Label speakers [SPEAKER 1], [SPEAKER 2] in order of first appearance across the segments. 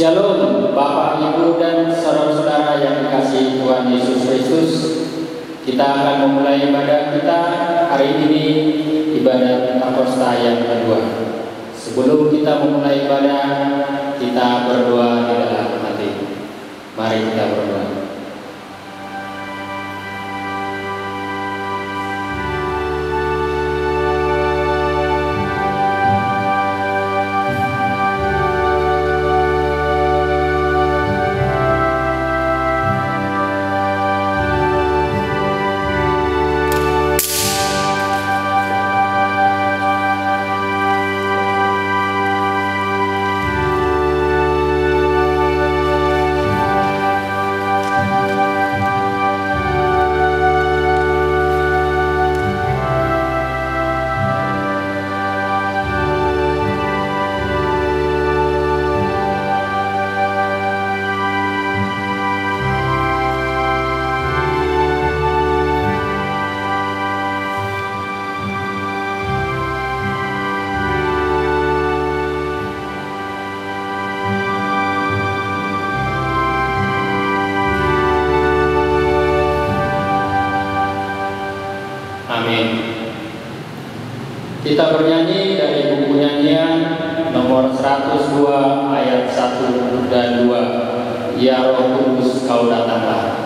[SPEAKER 1] Shalom, Bapak, Ibu, dan saudara-saudara yang dikasihi Tuhan Yesus Kristus. Kita akan memulai ibadah kita hari ini, ibadah Pentakosta yang kedua. Sebelum kita memulai ibadah, kita berdoa di dalam hati. Mari kita berdoa. Kita bernyanyi dari buku nyanyian nomor 102 ayat 1 dan 2. Ya Roh Kudus, Kau datanglah.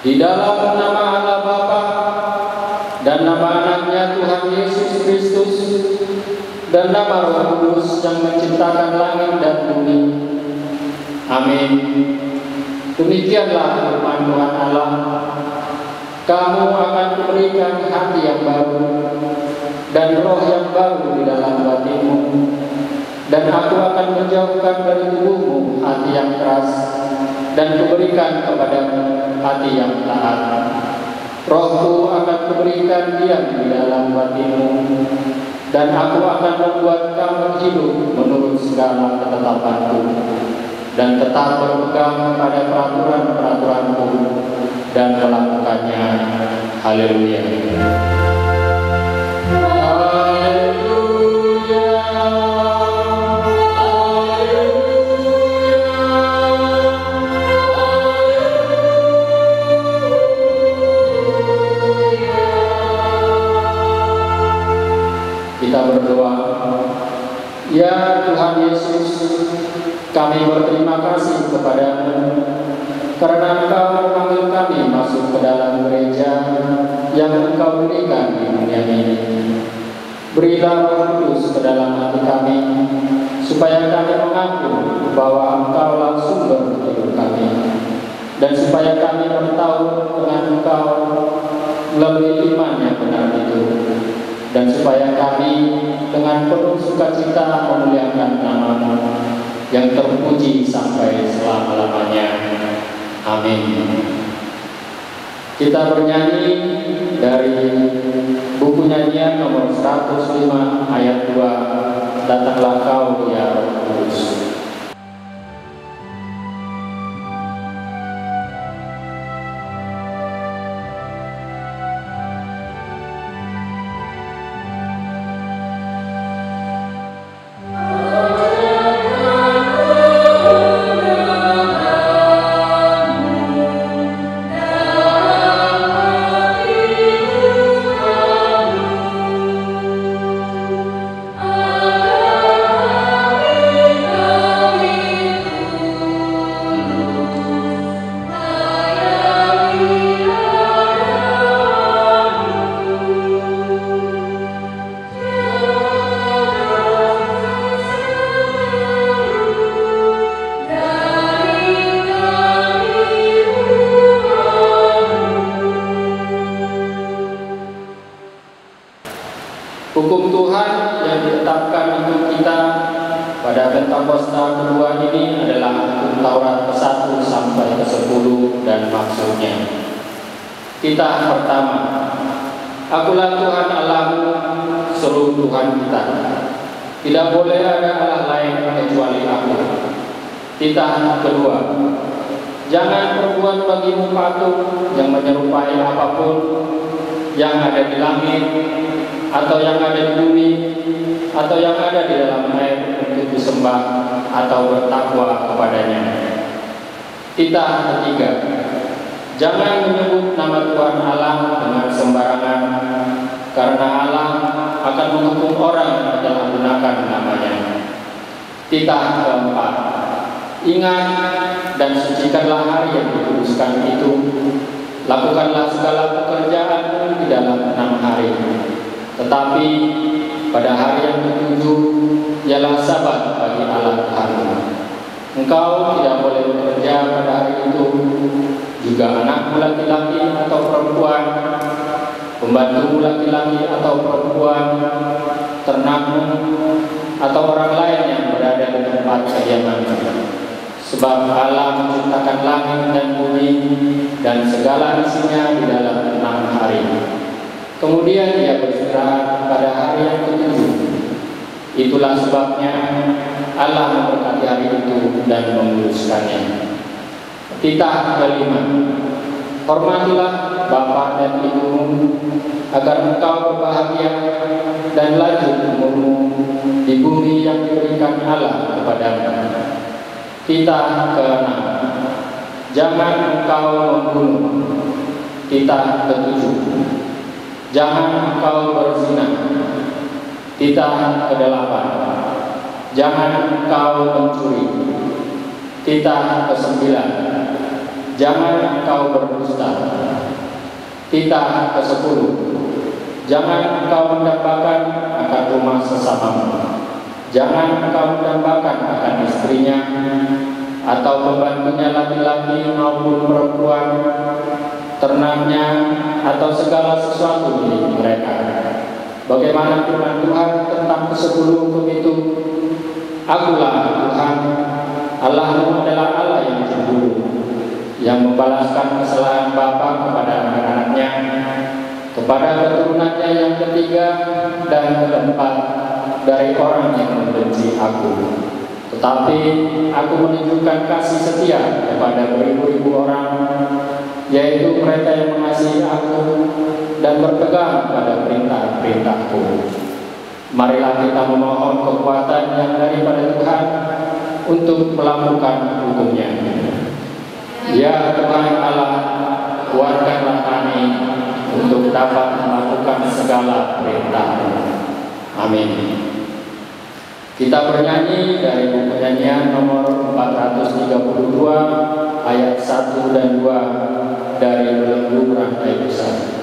[SPEAKER 1] Di dalam nama Allah Bapa dan nama Anaknya Tuhan Yesus Kristus dan nama Roh Kudus yang menciptakan langit dan bumi. Amin. Demikianlah firman Tuhan Allah. Kamu akan kuberikan hati yang baru dan roh yang baru di dalam hatimu, dan aku akan menjauhkan dari tubuhmu hati yang keras dan kuberikan kepadamu hati yang taat. Rohku akan kuberikan diam di dalam hatimu, dan aku akan membuat kamu hidup menurut segala ketetapanku, dan tetap berpegang pada peraturan-peraturanku dan melakukannya. Haleluya. Ya Tuhan Yesus, kami berterima kasih kepada-Mu karena Engkau memanggil kami masuk ke dalam gereja yang Engkau berikan di dunia ini. Berilah Roh Kudus ke dalam hati kami, supaya kami mengaku bahwa Engkaulah sumber hidup kami, dan supaya kami bertahu dengan Engkau melalui iman yang benar itu, dan supaya kami dengan penuh sukacita memuliakan nama-Mu yang terpuji sampai selama-lamanya. Amin. Kita bernyanyi dari buku nyanyian nomor 105 ayat 2, Datanglah Kau ya Roh Kudus. Hukum Tuhan yang ditetapkan untuk kita pada Pentakosta kedua ini adalah hukum Taurat ke-1 sampai ke-10 dan maksudnya. Titah pertama, Akulah Tuhan Allahmu, seru Tuhan kita. Tidak boleh ada Allah lain kecuali Aku. Titah kedua, jangan perbuat bagimu patung yang menyerupai apapun yang ada di langit, atau yang ada di bumi, atau yang ada di dalam air untuk disembah atau bertakwa kepadanya. Titah ketiga, jangan menyebut nama Tuhan Allah dengan sembarangan, karena Allah akan menghukum orang yang telah menggunakan namanya. Titah keempat, ingat dan sucikanlah hari yang dikuduskan itu. Lakukanlah segala pekerjaanmu di dalam 6 hari. Tetapi pada hari yang ke-7 ialah Sabat bagi Allah Tuhanmu. Engkau tidak boleh bekerja pada hari itu, juga anakmu laki-laki atau perempuan, pembantumu laki-laki atau perempuan, ternakmu, atau orang lain yang berada di tempat kediamanmu. Sebab Allah menciptakan langit dan bumi dan segala isinya di dalam 6 hari. Kemudian Ia beristirahat pada hari yang ke-7. Itulah sebabnya Allah memberkati hari itu dan menguduskannya. Titah kelima, hormatilah bapa dan ibumu, agar engkau berbahagia dan lanjut umurmu di bumi yang diberikan Allah kepadamu. Titah ke-6, jangan engkau membunuh. Titah ke-7, jangan engkau berzina. Titah ke-8, jangan engkau mencuri. Titah ke-9, jangan engkau berdusta. Titah ke-10, jangan engkau mendambakan akan rumah sesamamu. Jangan engkau mendambakan akan istrinya atau pembantunya laki-laki maupun perempuan, ternaknya atau segala sesuatu milik mereka. Bagaimana firman Tuhan tentang ke-10 hukum itu? Akulah Tuhan, Allahmu adalah Allah yang cemburu, yang membalaskan kesalahan bapa kepada anak-anaknya, kepada keturunannya yang ketiga dan keempat dari orang yang membenci Aku. Tetapi Aku menunjukkan kasih setia kepada beribu-ribu orang, yaitu mereka yang mengasihi Aku dan berpegang pada perintah-perintah-Ku. Marilah kita memohon kekuatan yang daripada Tuhan untuk melakukan hukum-Nya. Ya Tuhan Allah, kuatkanlah kami untuk dapat melakukan segala perintah-Mu. Amin. Kita bernyanyi dari buku nyanyian nomor 432 ayat 1 dan 2 dari Belenggu Rantai Besar.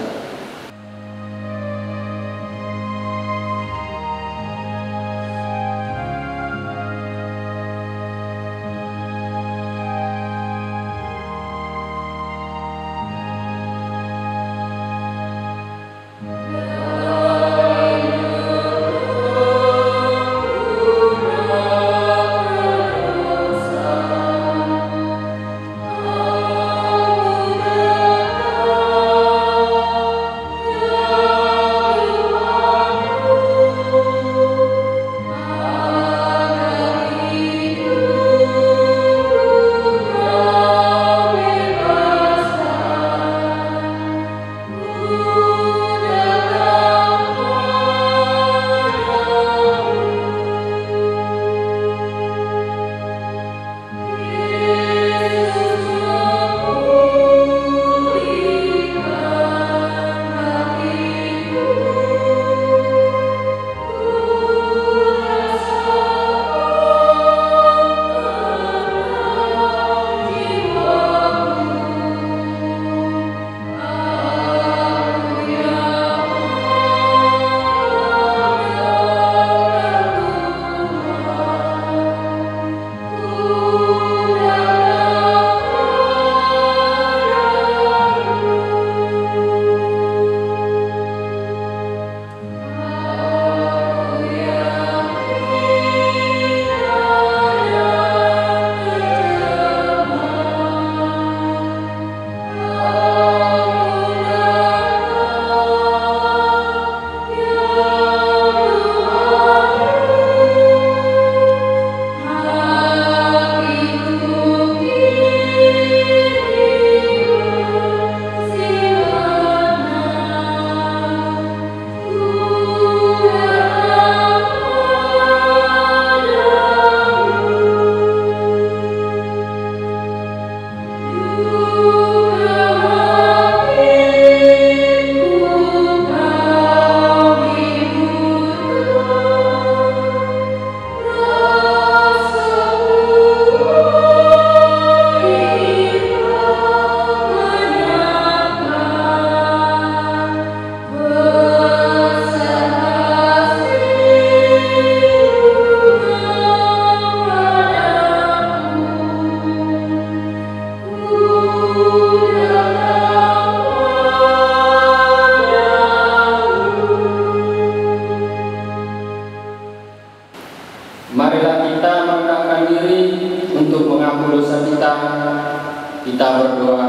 [SPEAKER 1] Marilah kita merendahkan diri untuk mengampuni dosa kita. Kita berdoa.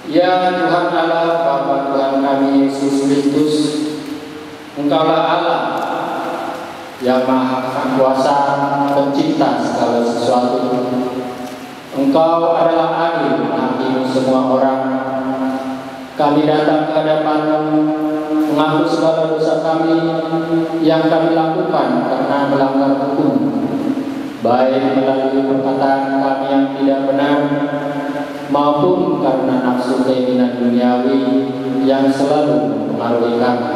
[SPEAKER 1] Ya Tuhan Allah, Bapa Tuhan kami Yesus Kristus, Engkaulah Allah yang Maha Kuasa, Pencipta segala sesuatu. Engkau adalah adil menghakimi semua orang. Kami datang ke hadapan-Mu mengaku segala dosa kami yang kami lakukan karena melanggar hukum, baik melalui perkataan kami yang tidak benar maupun karena nafsu keinginan duniawi yang selalu mempengaruhi kami.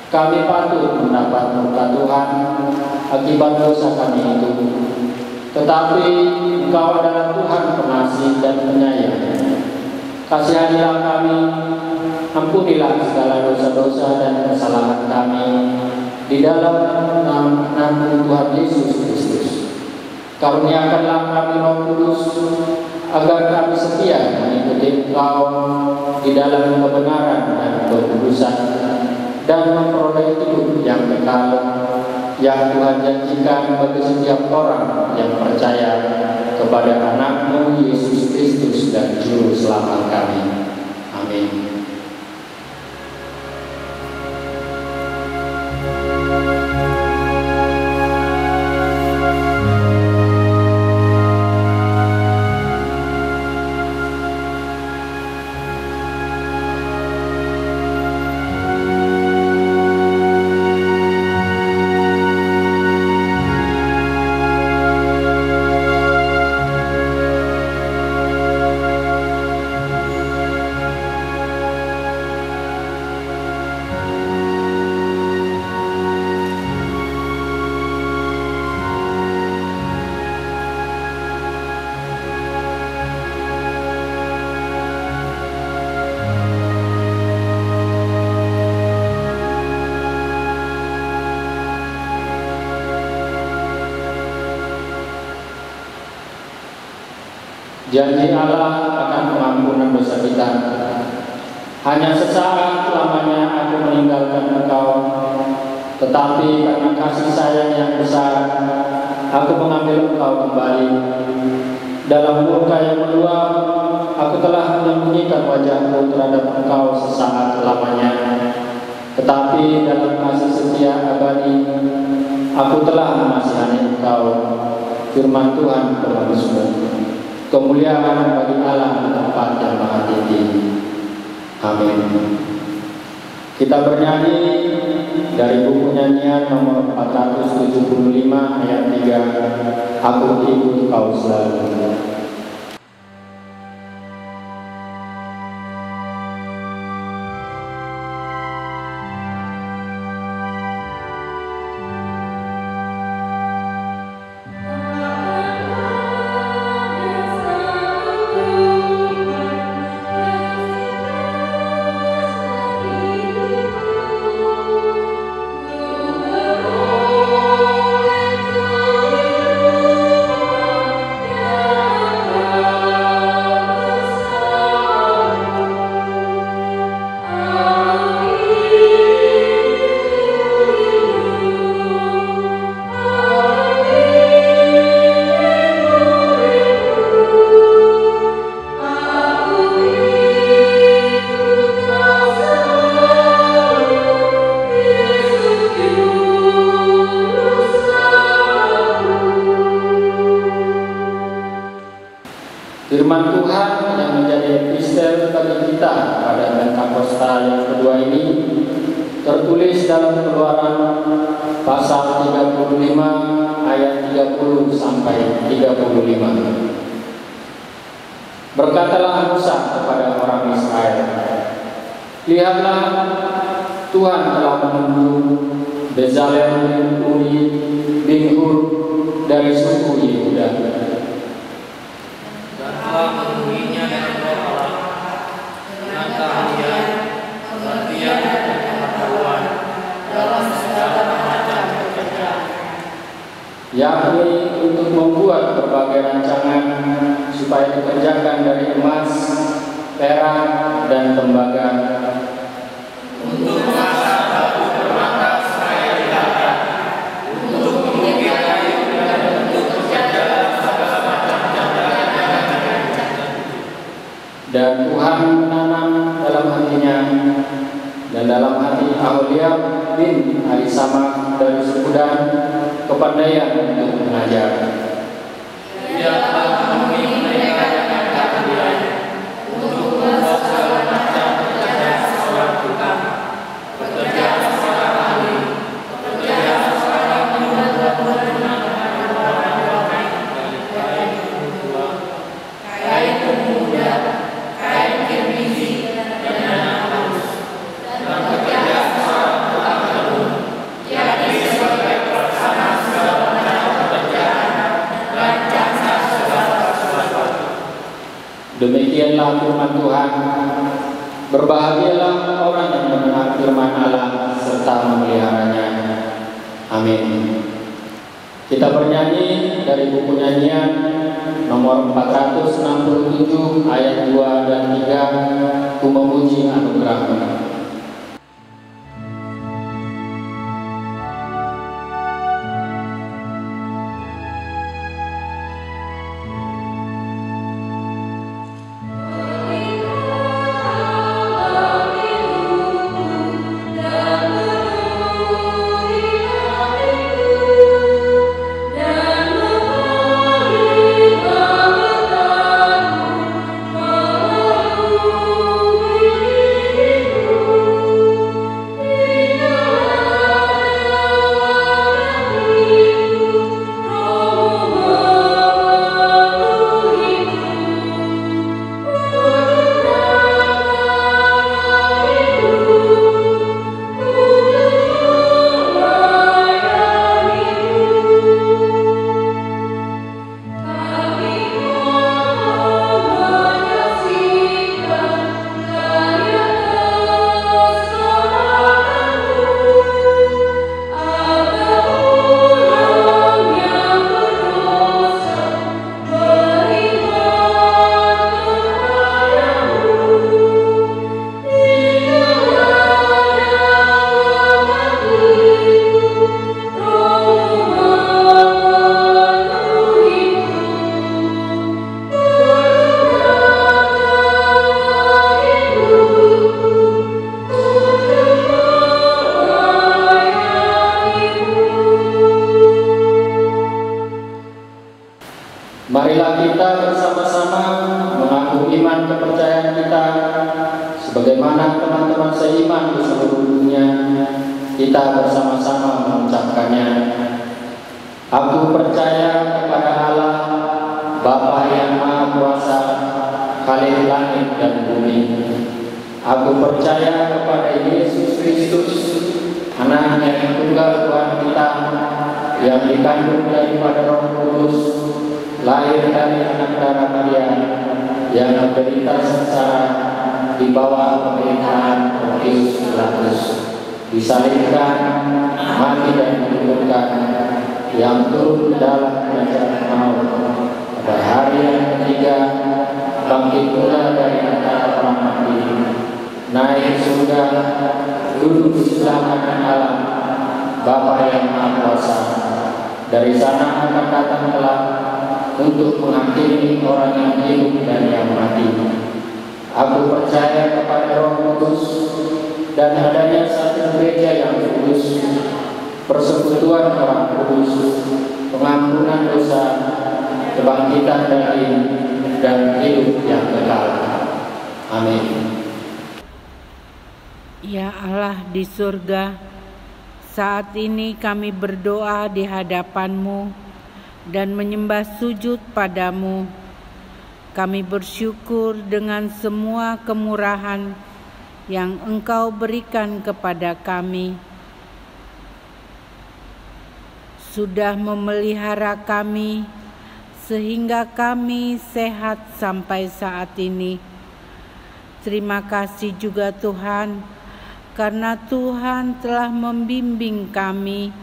[SPEAKER 1] Kami patut mendapat murka Tuhan akibat dosa kami itu. Tetapi Engkau adalah Tuhan pengasih dan penyayang. Kasihanilah kami, ampunilah segala dosa-dosa dan kesalahan kami di dalam nama Tuhan Yesus Kristus. Karuniakanlah kami Roh Kudus agar kami setia mengikuti Engkau di dalam kebenaran dan kekudusan dan memperoleh hidup yang kekal yang Tuhan janjikan bagi setiap orang yang percaya kepada Anak-Mu Yesus Kristus dan Juru Selamat kami. Amin. Janji Allah akan pengampunan dosa kita. Hanya sesaat lamanya aku meninggalkan Engkau, tetapi karena kasih sayang yang besar, aku mengambil Engkau kembali. Dalam murka yang meluap, aku telah menyembunyikan wajahku terhadap Engkau sesaat lamanya. Tetapi dalam kasih setia abadi, aku telah mengasihani Engkau. Firman Tuhan berlangsung. Kemuliaan bagi Allah di tempat yang maha tinggi. Amin. Kita bernyanyi dari buku nyanyian nomor 475 ayat 3. Aku ikut Kau selalu. Firman Tuhan yang menjadi epistel bagi kita pada Pentakosta yang kedua ini tertulis dalam Keluaran pasal 35 ayat 30 sampai 35. Berkatalah Musa kepada orang Israel, lihatlah, Tuhan telah menunjuk Bezalel bin Uri bin Hur dari suku Yehuda,
[SPEAKER 2] telah memenuhinya dengan doa, dengan keahlian, pengertian dan pengetahuan dalam segala macam pekerjaan,
[SPEAKER 1] yakni untuk membuat berbagai rancangan supaya dikerjakan dari emas, perak, dan tembaga,
[SPEAKER 2] untuk memasak batu permata seraya didapat, untuk mengukir kayu dan untuk pekerjaan segala macam jangkaan.
[SPEAKER 1] dan Tuhan menanam dalam hatinya dan dalam hati Aholiab bin Ahisamach dari suku Dan kepandaian untuk mengajar.
[SPEAKER 2] Dia telah memenuhi mereka dengan keahlian untuk membuat segala macam pekerjaan seorang tukang, pekerjaan seorang ahli, pekerjaan seorang membuat bangunan, kain berbuah, kain bermuda, kain kirmizi, dan benang halus, dan pekerjaan seorang tukang tenun, yakni sebagai pelaksana segala macam pekerjaan dan jasa segala sesuatu.
[SPEAKER 1] Demikianlah firman Tuhan. Berbahagialah orang yang mendengar firman Allah serta memeliharanya. Amin. Kita bernyanyi dari buku nyanyian nomor 467 ayat 2 dan 3, Ku memuji anugerah-Mu.
[SPEAKER 3] Thank you.
[SPEAKER 1] Kita bersama-sama mengucapkannya. Aku percaya kepada Allah, Bapa yang Maha Kuasa, Khalik langit dan bumi. Aku percaya kepada Yesus Kristus, Anaknya yang tunggal Tuhan kita, yang dikandung daripada Roh Kudus, lahir dari anak darah Maria, yang menderita sengsara di bawah pemerintahan Pontius Pilatus, disalibkan, mati dan dikuburkan, yang turun dalam kerajaan maut, pada hari yang ketiga bangkit pula dari antara orang mati, naik surga, duduk di sebelah kanan Allah, Bapa yang Maha Kuasa. Dari sana akan datang kelak untuk menghakimi orang yang hidup dan yang mati. Aku percaya kepada Roh Kudus dan adanya satu gereja yang kudus, persekutuan orang kudus, pengampunan dosa, kebangkitan dari dan hidup yang kekal. Amin.
[SPEAKER 3] Ya Allah di surga, saat ini kami berdoa di hadapan-Mu dan menyembah sujud padamu. Kami bersyukur dengan semua kemurahan yang Engkau berikan kepada kami. Sudah memelihara kami sehingga kami sehat sampai saat ini. Terima kasih juga Tuhan, karena Tuhan telah membimbing kami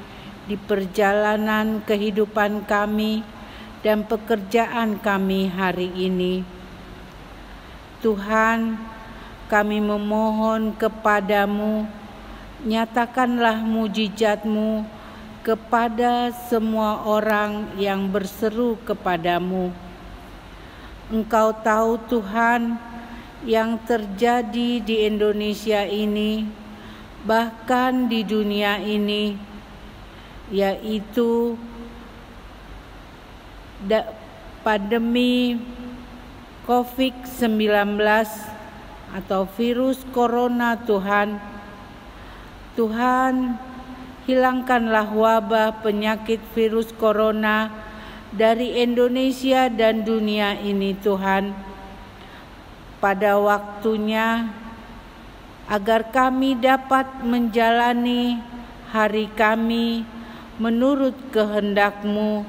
[SPEAKER 3] di perjalanan kehidupan kami dan pekerjaan kami hari ini. Tuhan, kami memohon kepadamu, nyatakanlah mujizat-Mu kepada semua orang yang berseru kepadamu. Engkau tahu Tuhan yang terjadi di Indonesia ini, bahkan di dunia ini, yaitu pandemi COVID-19 atau virus corona. Tuhan, hilangkanlah wabah penyakit virus corona dari Indonesia dan dunia ini Tuhan, pada waktunya, agar kami dapat menjalani hari kami menurut kehendak-Mu,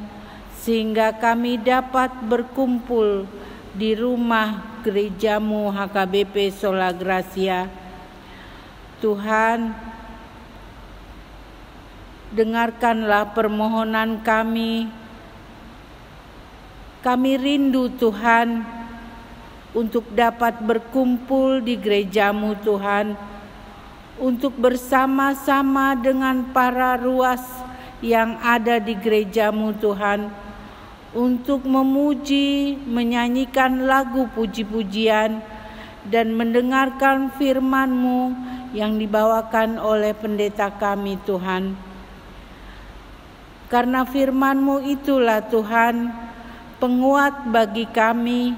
[SPEAKER 3] sehingga kami dapat berkumpul di rumah gereja-Mu HKBP Sola Gracia. Tuhan, dengarkanlah permohonan kami. Kami rindu Tuhan untuk dapat berkumpul di gereja-Mu Tuhan, untuk bersama-sama dengan para ruas yang ada di gereja-Mu Tuhan, untuk memuji, menyanyikan lagu puji-pujian, dan mendengarkan firman-Mu yang dibawakan oleh pendeta kami Tuhan. Karena firman-Mu itulah Tuhan, penguat bagi kami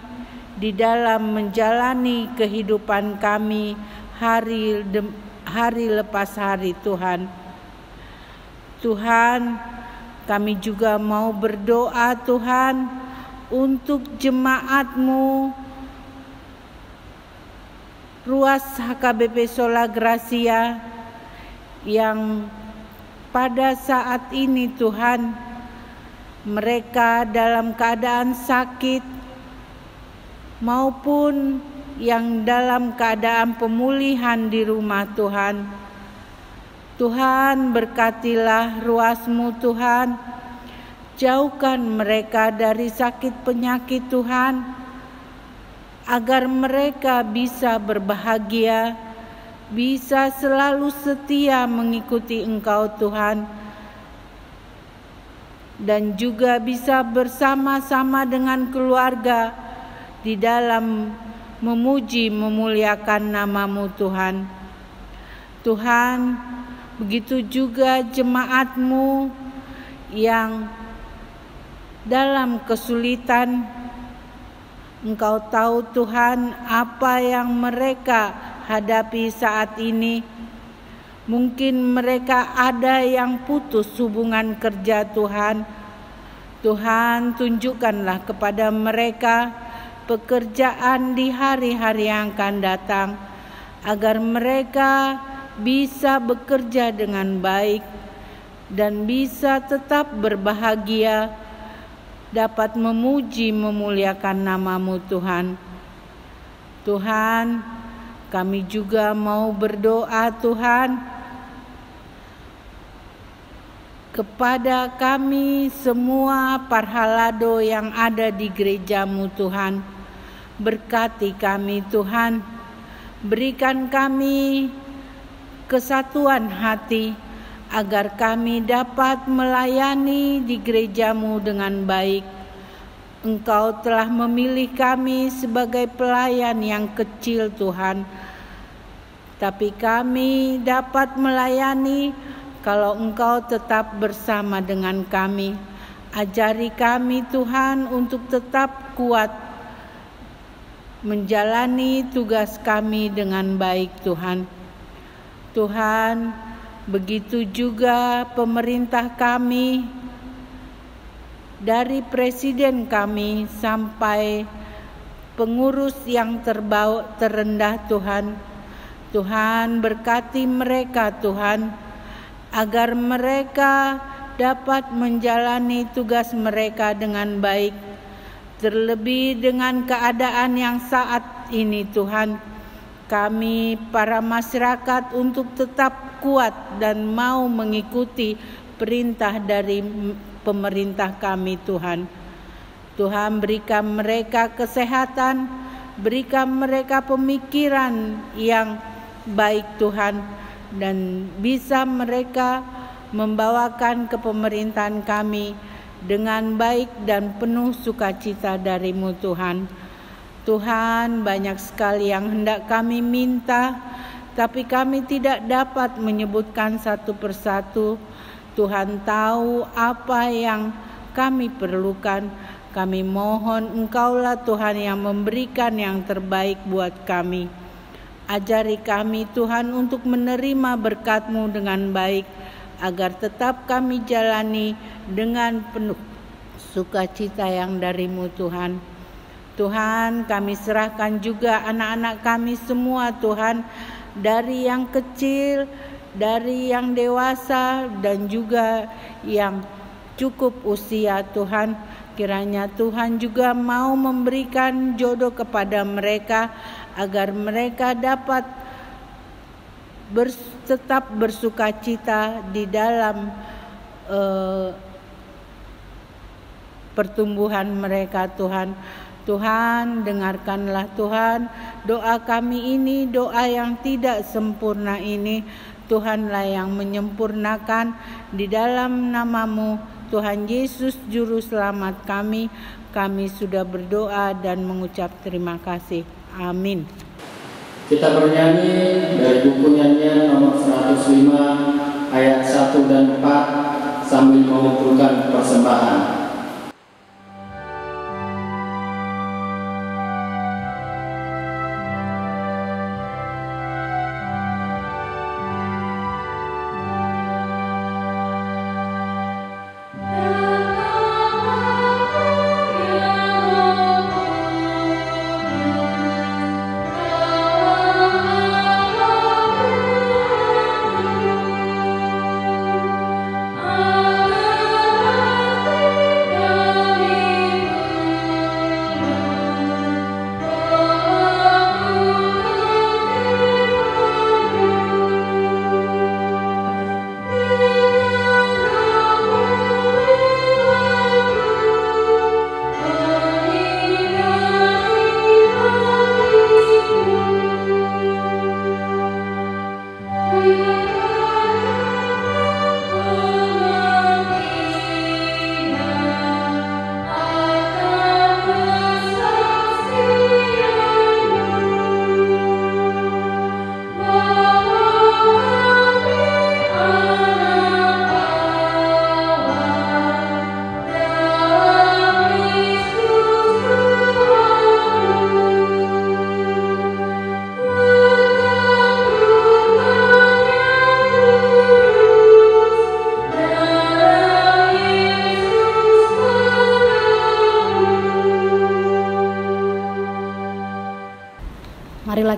[SPEAKER 3] di dalam menjalani kehidupan kami hari lepas hari Tuhan. Tuhan, kami juga mau berdoa Tuhan untuk jemaat-Mu ruas HKBP Sola Gracia yang pada saat ini Tuhan, mereka dalam keadaan sakit maupun yang dalam keadaan pemulihan di rumah Tuhan. Tuhan, berkatilah ruas-Mu Tuhan, jauhkan mereka dari sakit penyakit Tuhan, agar mereka bisa berbahagia, bisa selalu setia mengikuti Engkau Tuhan, dan juga bisa bersama-sama dengan keluarga di dalam memuji memuliakan nama-Mu Tuhan. Tuhan, begitu juga jemaat-Mu yang dalam kesulitan. Engkau tahu Tuhan apa yang mereka hadapi saat ini. Mungkin mereka ada yang putus hubungan kerja Tuhan. Tuhan, tunjukkanlah kepada mereka pekerjaan di hari-hari yang akan datang, agar mereka bisa bekerja dengan baik dan bisa tetap berbahagia, dapat memuji memuliakan nama-Mu Tuhan. Tuhan, kami juga mau berdoa Tuhan kepada kami semua parhalado yang ada di gereja-Mu Tuhan. Berkati kami Tuhan, berikan kami kesatuan hati agar kami dapat melayani di gereja-Mu dengan baik. Engkau telah memilih kami sebagai pelayan yang kecil Tuhan, tapi kami dapat melayani kalau Engkau tetap bersama dengan kami. Ajari kami Tuhan untuk tetap kuat menjalani tugas kami dengan baik Tuhan. Tuhan, begitu juga pemerintah kami, dari presiden kami sampai pengurus yang terendah Tuhan. Tuhan, berkati mereka Tuhan, agar mereka dapat menjalani tugas mereka dengan baik. Terlebih dengan keadaan yang saat ini Tuhan, kami para masyarakat untuk tetap kuat dan mau mengikuti perintah dari pemerintah kami Tuhan. Tuhan, berikan mereka kesehatan, berikan mereka pemikiran yang baik Tuhan, dan bisa mereka membawakan ke pemerintahan kami dengan baik dan penuh sukacita dari-Mu Tuhan. Tuhan, banyak sekali yang hendak kami minta, tapi kami tidak dapat menyebutkan satu persatu. Tuhan tahu apa yang kami perlukan. Kami mohon Engkaulah Tuhan yang memberikan yang terbaik buat kami. Ajari kami Tuhan untuk menerima berkat-Mu dengan baik, agar tetap kami jalani dengan penuh sukacita yang dari-Mu Tuhan. Tuhan, kami serahkan juga anak-anak kami semua Tuhan, dari yang kecil, dari yang dewasa, dan juga yang cukup usia Tuhan. Kiranya Tuhan juga mau memberikan jodoh kepada mereka, agar mereka dapat tetap bersukacita di dalam pertumbuhan mereka Tuhan. Tuhan, dengarkanlah Tuhan doa kami ini, doa yang tidak sempurna ini. Tuhanlah yang menyempurnakan. Di dalam nama-Mu Tuhan Yesus Juru Selamat kami sudah berdoa dan mengucap terima kasih. Amin.
[SPEAKER 1] Kita bernyanyi dari buku nyanyian nomor 105 ayat 1 dan 4 sambil mengumpulkan persembahan.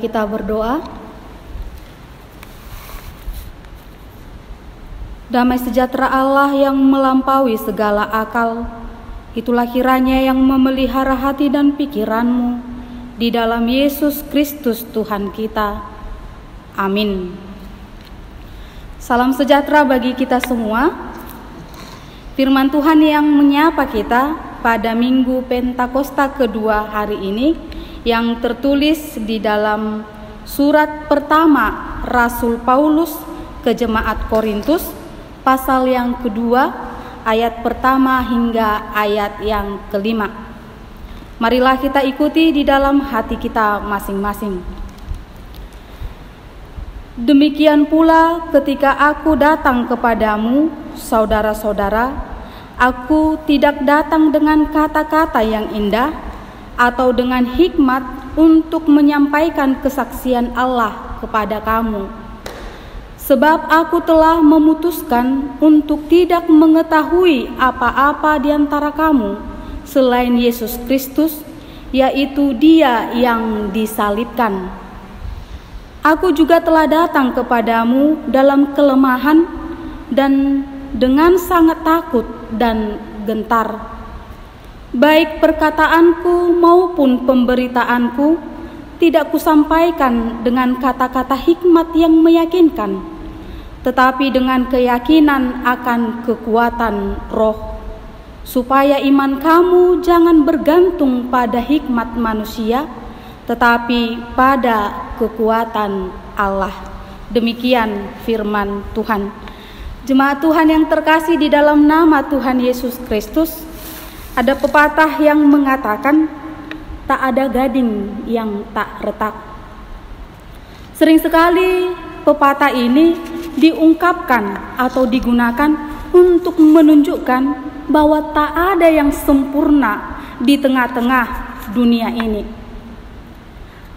[SPEAKER 4] kita berdoa. Damai sejahtera Allah yang melampaui segala akal, itulah kiranya yang memelihara hati dan pikiranmu di dalam Yesus Kristus Tuhan kita. Amin. Salam sejahtera bagi kita semua. Firman Tuhan yang menyapa kita pada Minggu Pentakosta kedua hari ini yang tertulis di dalam surat pertama Rasul Paulus ke Jemaat Korintus, pasal yang kedua, ayat pertama hingga ayat yang kelima. Marilah kita ikuti di dalam hati kita masing-masing. Demikian pula ketika aku datang kepadamu, saudara-saudara, aku tidak datang dengan kata-kata yang indah atau dengan hikmat untuk menyampaikan kesaksian Allah kepada kamu. Sebab aku telah memutuskan untuk tidak mengetahui apa-apa di antara kamu selain Yesus Kristus, yaitu Dia yang disalibkan. Aku juga telah datang kepadamu dalam kelemahan dan dengan sangat takut dan gentar. Baik perkataanku maupun pemberitaanku tidak kusampaikan dengan kata-kata hikmat yang meyakinkan, tetapi dengan keyakinan akan kekuatan roh, supaya iman kamu jangan bergantung pada hikmat manusia, tetapi pada kekuatan Allah. Demikian firman Tuhan. Jemaat Tuhan yang terkasih di dalam nama Tuhan Yesus Kristus, ada pepatah yang mengatakan, tak ada gading yang tak retak. Sering sekali pepatah ini diungkapkan atau digunakan untuk menunjukkan bahwa tak ada yang sempurna di tengah-tengah dunia ini.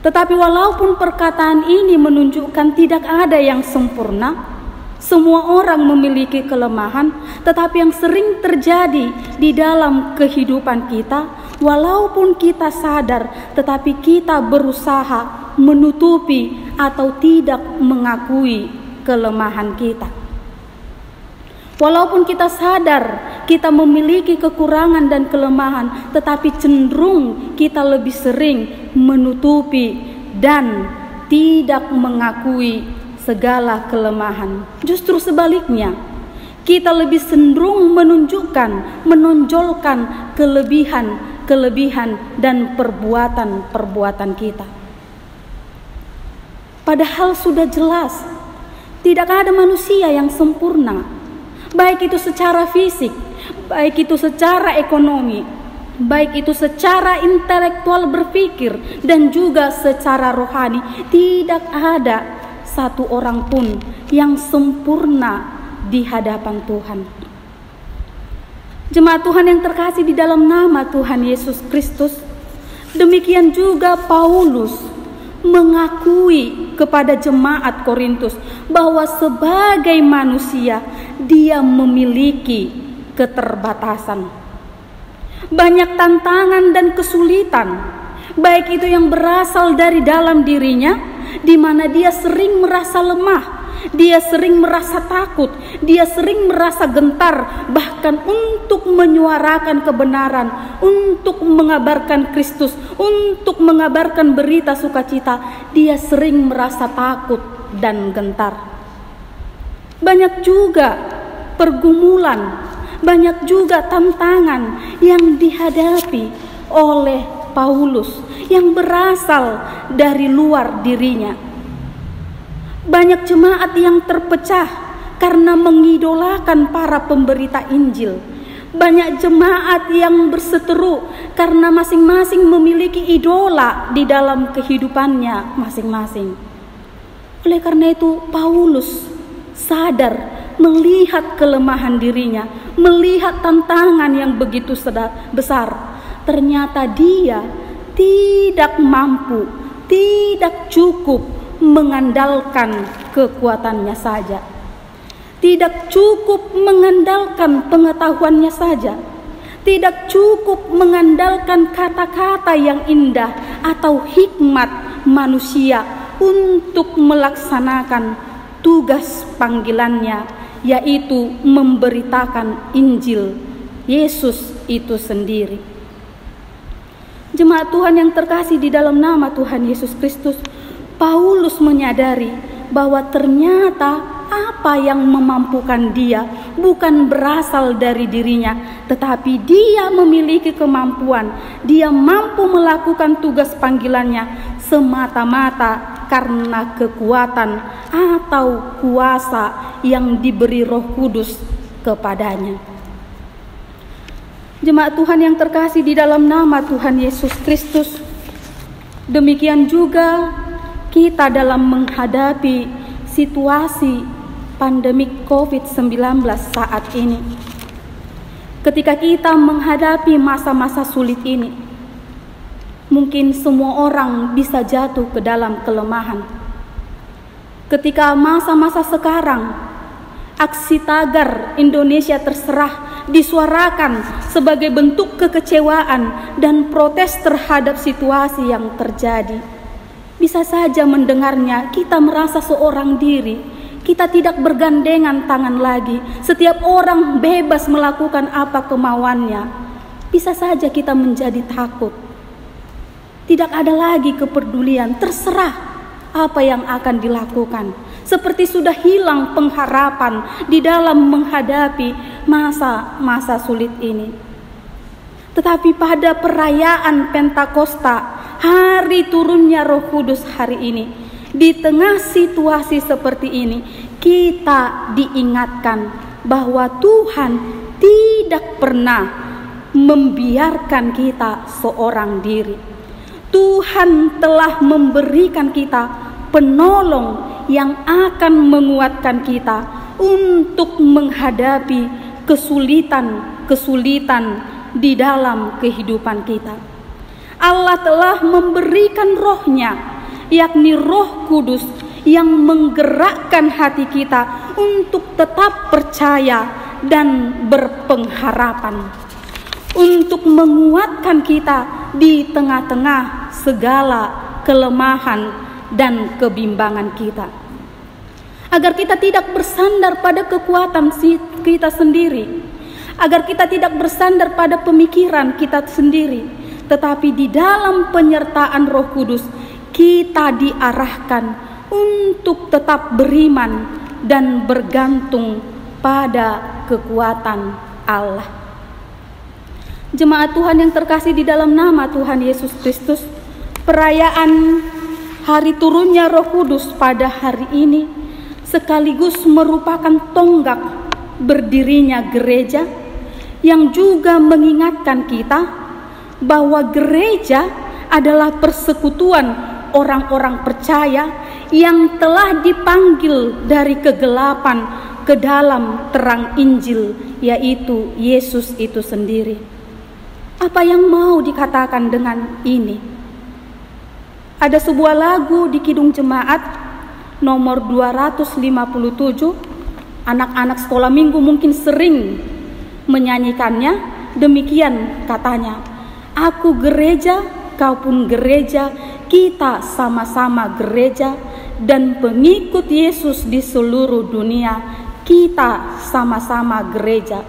[SPEAKER 4] Tetapi walaupun perkataan ini menunjukkan tidak ada yang sempurna, semua orang memiliki kelemahan, tetapi yang sering terjadi di dalam kehidupan kita, walaupun kita sadar, tetapi kita berusaha menutupi atau tidak mengakui kelemahan kita. Walaupun kita sadar kita memiliki kekurangan dan kelemahan, tetapi cenderung kita lebih sering menutupi dan tidak mengakui segala kelemahan. Justru sebaliknya, kita lebih cenderung menonjolkan kelebihan dan perbuatan kita. Padahal sudah jelas, tidak ada manusia yang sempurna, baik itu secara fisik, baik itu secara ekonomi, baik itu secara intelektual berpikir, dan juga secara rohani. Tidak ada satu orang pun yang sempurna di hadapan Tuhan. Jemaat Tuhan yang terkasih di dalam nama Tuhan Yesus Kristus, demikian juga Paulus mengakui kepada jemaat Korintus bahwa sebagai manusia dia memiliki keterbatasan. Banyak tantangan dan kesulitan, baik itu yang berasal dari dalam dirinya, di mana dia sering merasa lemah, dia sering merasa takut, dia sering merasa gentar, bahkan untuk menyuarakan kebenaran, untuk mengabarkan Kristus, untuk mengabarkan berita sukacita, dia sering merasa takut dan gentar. Banyak juga pergumulan, banyak juga tantangan yang dihadapi oleh Paulus yang berasal dari luar dirinya. Banyak jemaat yang terpecah karena mengidolakan para pemberita Injil. Banyak jemaat yang berseteru karena masing-masing memiliki idola di dalam kehidupannya masing-masing. Oleh karena itu, Paulus sadar melihat kelemahan dirinya, melihat tantangan yang begitu besar. Ternyata dia tidak mampu, tidak cukup mengandalkan kekuatannya saja, tidak cukup mengandalkan pengetahuannya saja, tidak cukup mengandalkan kata-kata yang indah atau hikmat manusia untuk melaksanakan tugas panggilannya, yaitu memberitakan Injil Yesus itu sendiri. Jemaat Tuhan yang terkasih di dalam nama Tuhan Yesus Kristus, Paulus menyadari bahwa ternyata apa yang memampukan dia bukan berasal dari dirinya, tetapi dia memiliki kemampuan. Dia mampu melakukan tugas panggilannya semata-mata karena kekuatan atau kuasa yang diberi Roh Kudus kepadanya. Jemaat Tuhan yang terkasih di dalam nama Tuhan Yesus Kristus, demikian juga kita dalam menghadapi situasi pandemik COVID-19 saat ini. Ketika kita menghadapi masa-masa sulit ini, mungkin semua orang bisa jatuh ke dalam kelemahan. Ketika masa-masa sekarang, aksi tagar Indonesia Terserah disuarakan sebagai bentuk kekecewaan dan protes terhadap situasi yang terjadi. Bisa saja mendengarnya kita merasa seorang diri, kita tidak bergandengan tangan lagi, setiap orang bebas melakukan apa kemauannya. Bisa saja kita menjadi takut. Tidak ada lagi kepedulian, terserah apa yang akan dilakukan. Seperti sudah hilang pengharapan di dalam menghadapi masa-masa sulit ini. Tetapi pada perayaan Pentakosta, hari turunnya Roh Kudus hari ini, di tengah situasi seperti ini, kita diingatkan bahwa Tuhan tidak pernah membiarkan kita seorang diri. Tuhan telah memberikan kita penolong yang akan menguatkan kita untuk menghadapi kesulitan-kesulitan di dalam kehidupan kita. Allah telah memberikan Roh-Nya, yakni Roh Kudus, yang menggerakkan hati kita untuk tetap percaya dan berpengharapan, untuk menguatkan kita di tengah-tengah segala kelemahan dan kebimbangan kita, agar kita tidak bersandar pada kekuatan kita sendiri, agar kita tidak bersandar pada pemikiran kita sendiri, tetapi di dalam penyertaan Roh Kudus kita diarahkan untuk tetap beriman dan bergantung pada kekuatan Allah. Jemaat Tuhan yang terkasih di dalam nama Tuhan Yesus Kristus, perayaan hari turunnya Roh Kudus pada hari ini sekaligus merupakan tonggak berdirinya gereja, yang juga mengingatkan kita bahwa gereja adalah persekutuan orang-orang percaya yang telah dipanggil dari kegelapan ke dalam terang Injil, yaitu Yesus itu sendiri. Apa yang mau dikatakan dengan ini? Ada sebuah lagu di Kidung Jemaat nomor 257. Anak-anak sekolah minggu mungkin sering menyanyikannya. Demikian katanya, aku gereja, kau pun gereja, kita sama-sama gereja, dan pengikut Yesus di seluruh dunia, kita sama-sama gereja.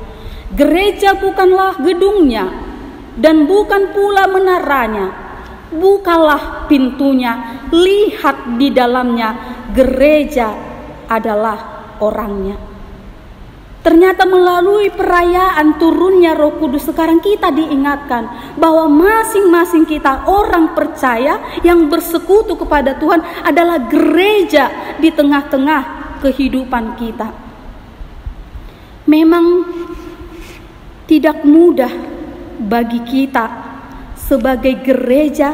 [SPEAKER 4] Gereja bukanlah gedungnya dan bukan pula menaranya. Bukalah pintunya, lihat di dalamnya, gereja adalah orangnya. Ternyata melalui perayaan turunnya Roh Kudus sekarang kita diingatkan bahwa masing-masing kita orang percaya yang bersekutu kepada Tuhan adalah gereja di tengah-tengah kehidupan kita. Memang tidak mudah bagi kita sebagai gereja,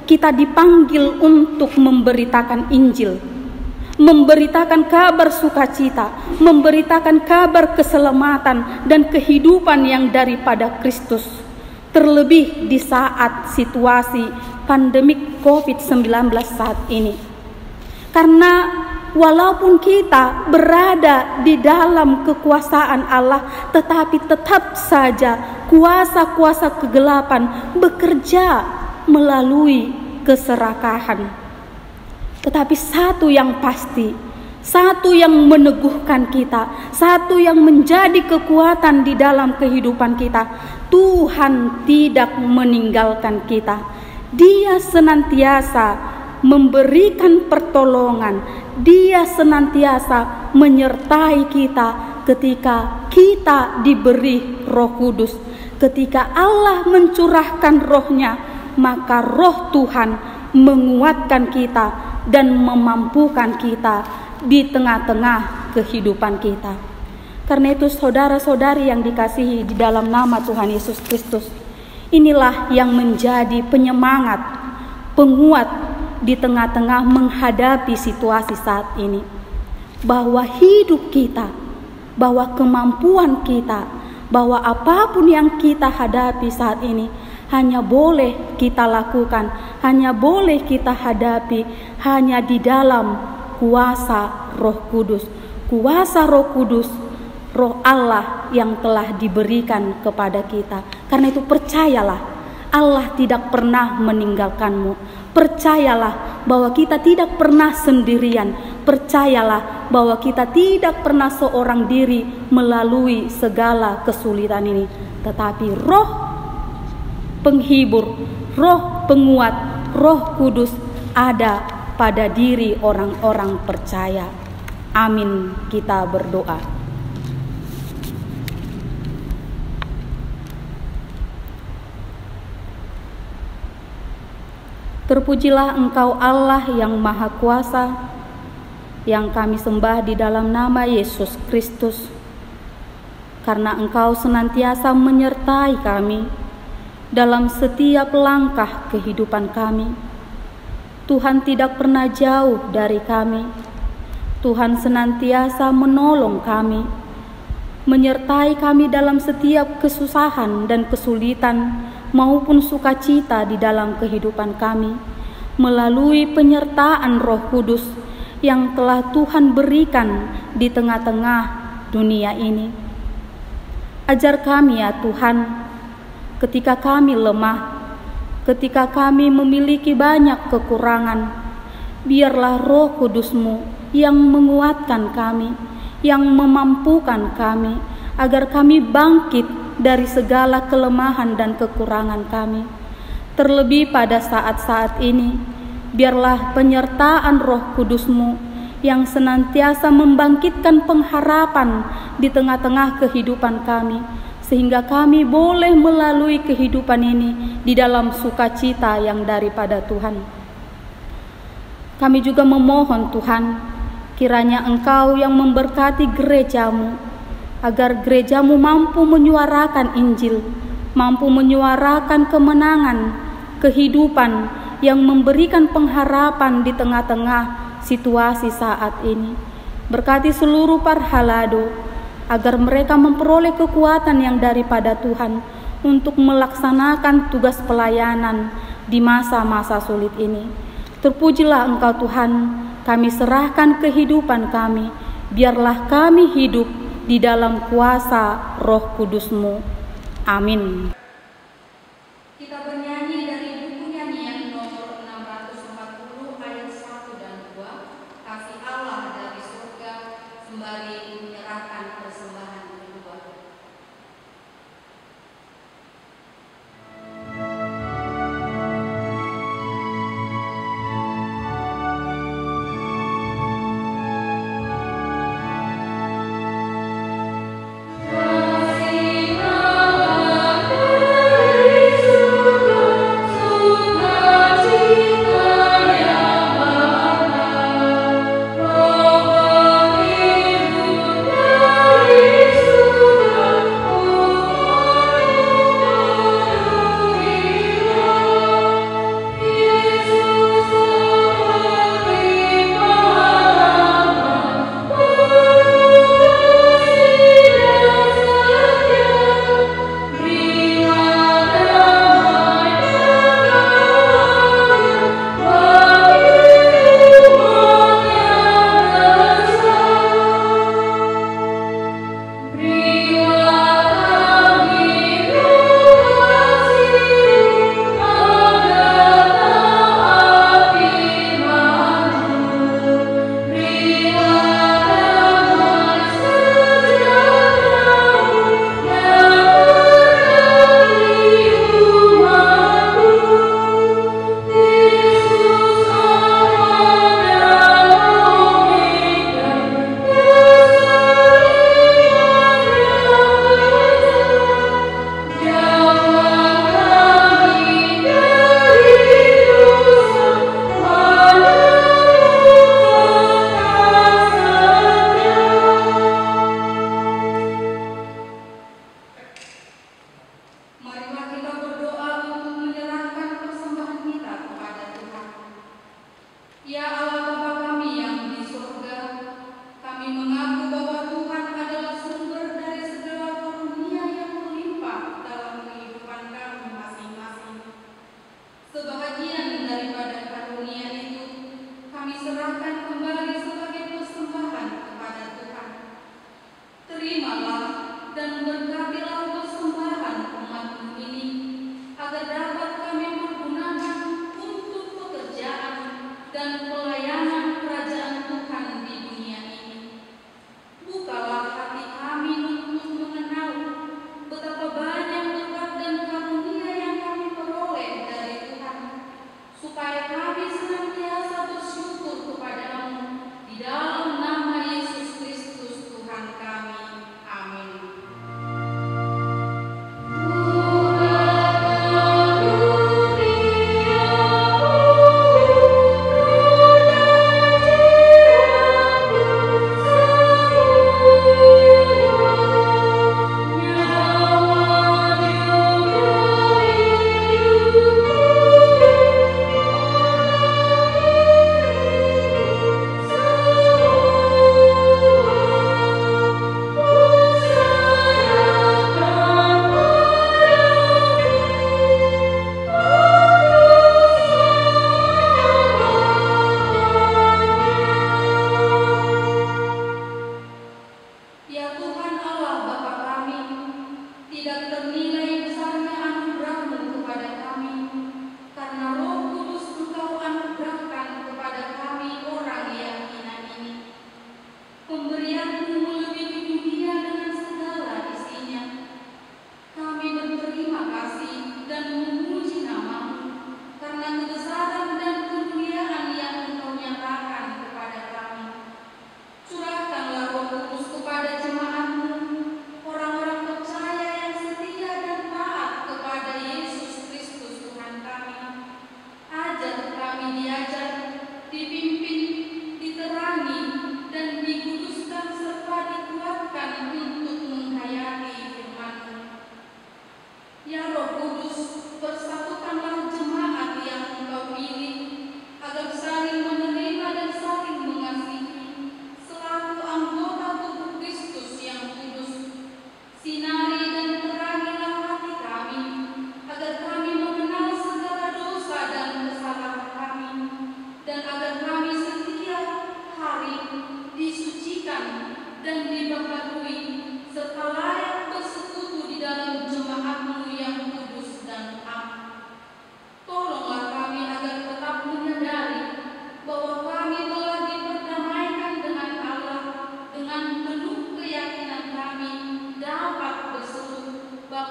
[SPEAKER 4] kita dipanggil untuk memberitakan Injil, memberitakan kabar sukacita, memberitakan kabar keselamatan dan kehidupan yang daripada Kristus. Terlebih di saat situasi pandemik COVID-19 saat ini. Karena walaupun kita berada di dalam kekuasaan Allah, tetapi tetap saja kuasa-kuasa kegelapan bekerja melalui keserakahan. Tetapi satu yang pasti, satu yang meneguhkan kita, satu yang menjadi kekuatan di dalam kehidupan kita, Tuhan tidak meninggalkan kita. Dia senantiasa memberikan pertolongan, Dia senantiasa menyertai kita ketika kita diberi Roh Kudus. Ketika Allah mencurahkan Roh-Nya, maka Roh Tuhan menguatkan kita dan memampukan kita di tengah-tengah kehidupan kita. Karena itu saudara-saudari yang dikasihi di dalam nama Tuhan Yesus Kristus, inilah yang menjadi penyemangat, penguat di tengah-tengah menghadapi situasi saat ini. Bahwa hidup kita, bahwa kemampuan kita, bahwa apapun yang kita hadapi saat ini hanya boleh kita lakukan, hanya boleh kita hadapi hanya di dalam kuasa Roh Kudus. Kuasa Roh Kudus, Roh Allah yang telah diberikan kepada kita. Karena itu percayalah, Allah tidak pernah meninggalkanmu. Percayalah bahwa kita tidak pernah sendirian. Percayalah bahwa kita tidak pernah seorang diri melalui segala kesulitan ini. Tetapi Roh penghibur, Roh penguat, Roh Kudus ada pada diri orang-orang percaya. Amin. Kita berdoa. Terpujilah Engkau Allah yang Maha Kuasa, yang kami sembah di dalam nama Yesus Kristus, karena Engkau senantiasa menyertai kami dalam setiap langkah kehidupan kami. Tuhan tidak pernah jauh dari kami. Tuhan senantiasa menolong kami, menyertai kami dalam setiap kesusahan dan kesulitan maupun sukacita di dalam kehidupan kami, melalui penyertaan Roh Kudus yang telah Tuhan berikan di tengah-tengah dunia ini. Ajar kami ya Tuhan, ketika kami lemah, ketika kami memiliki banyak kekurangan, biarlah Roh Kudus-Mu yang menguatkan kami, yang memampukan kami, agar kami bangkit dari segala kelemahan dan kekurangan kami. Terlebih pada saat-saat ini, biarlah penyertaan Roh Kudus-Mu yang senantiasa membangkitkan pengharapan di tengah-tengah kehidupan kami, sehingga kami boleh melalui kehidupan ini di dalam sukacita yang daripada Tuhan. Kami juga memohon Tuhan, kiranya Engkau yang memberkati gereja-Mu, agar gereja-Mu mampu menyuarakan Injil, mampu menyuarakan kemenangan, kehidupan yang memberikan pengharapan di tengah-tengah situasi saat ini. Berkati seluruh parhalado, agar mereka memperoleh kekuatan yang daripada Tuhan untuk melaksanakan tugas pelayanan di masa-masa sulit ini. Terpujilah Engkau Tuhan, kami serahkan kehidupan kami, biarlah kami hidup di dalam kuasa Roh Kudus-Mu. Amin.
[SPEAKER 2] Kita bernyanyi dari buku nyanyian nomor 640 ayat 1 dan 2, Kasih Allah dari surga, sembari menyerahkan persembahan kedua.
[SPEAKER 5] Kasih Allah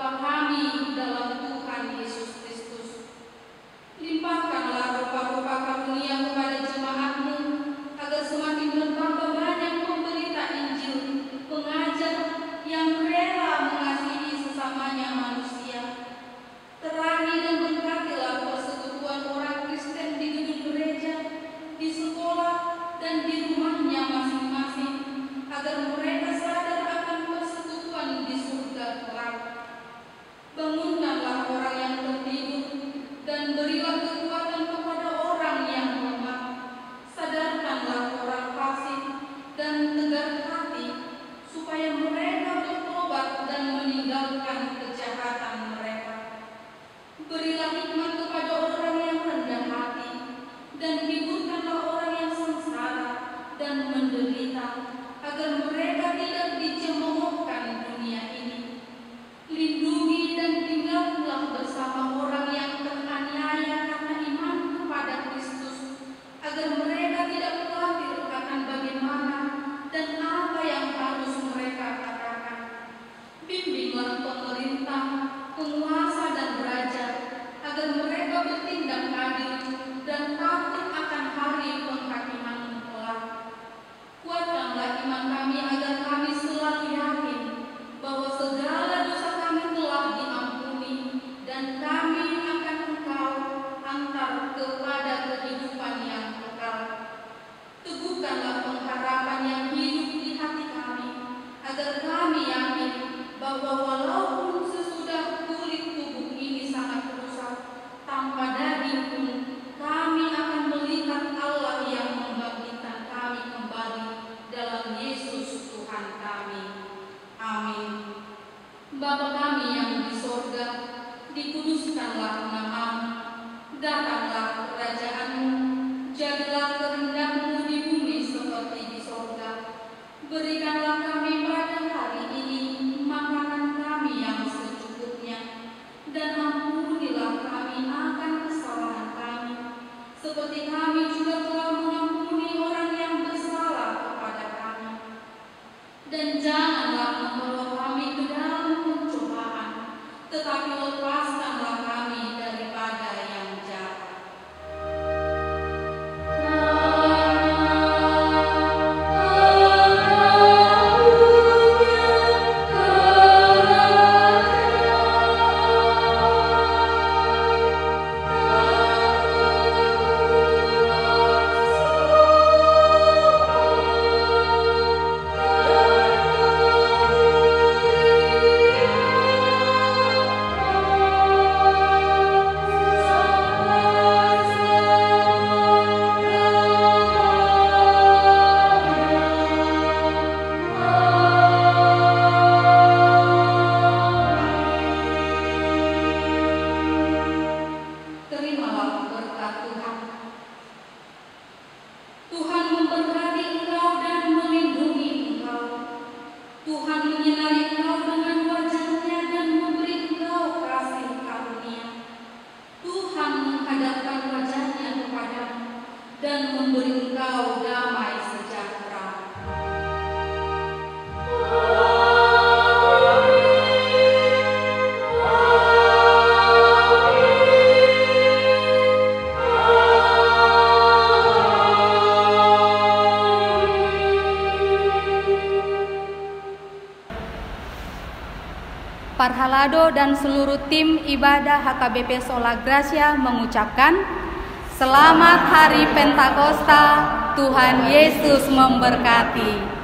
[SPEAKER 2] Bapa kami dalam Tuhan Yesus Kristus. Limpahkanlah rupa-rupa karunia kepada jemaat-Mu, agar semakin bertambah banyak pemberita Injil, pengajar yang rela mengasihi sesamanya manusia. Terangi dan berkatilah persekutuan orang Kristen di gedung gereja, di sekolah, dan di rumahnya masing-masing, agar mereka sadar akan persekutuan di surga kelak. Bangunkanlah orang yang tertidur, dan berilah kekuatan kepada orang yang lemah. Sadarkanlah orang fasik dan tegak hati, supaya mereka bertobat dan meninggalkan kejahatan mereka. Berilah hikmat kepada orang yang rendah hati, dan hiburkanlah orang yang sengsara dan menderita, agar mereka tidak dicemoohkan dunia ini. Lindungi dan tinggallah bersama orang yang teraniaya karena iman kepada Kristus, agar mereka tidak khawatir akan bagaimana dan apa yang harus mereka katakan. Bimbinglah pemerintah, penguasa dan raja, agar mereka bertindak adil dan takut akan hari penghakiman kelak. Kuatkanlah iman kami agar kami selalu yakin bahwa segala dosa kami telah diampuni dan kami akan Engkau antar kepada kehidupan yang kekal. Teguhkanlah pengharapan yang hidup di hati kami, agar kami yakin bahwa walaupun sesudah kulit tubuh ini sangat rusak, tanpa daging pun kami akan melihat Allah yang membangkitkan kami kembali dalam Yesus Tuhan kami. Amin. Bapa kami yang di sorga, dikuduskanlah nama-Mu, datanglah kerajaan-Mu, jadilah kehendak-Mu di bumi seperti di sorga. Berikanlah kami pada hari ini makanan kami yang secukupnya, dan ampunilah kami akan kesalahan kami, seperti kami juga telah mengampuni orang yang bersalah kepada kami. Dan janganlah membawa kami ke dalam pencobaan, tetapi lepaskanlah kami daripada yang jahat. Terimalah berkat Tuhan. Tuhan memberkati engkau dan melindungi engkau. Tuhan menyinari engkau dengan wajah-Nya dan memberi engkau kasih karunia. Tuhan menghadapkan wajah-Nya kepadamu dan memberi engkau damai sejahtera.
[SPEAKER 4] Parhalado dan seluruh tim ibadah HKBP Sola Gracia mengucapkan Selamat Hari Pentakosta, Tuhan Yesus memberkati.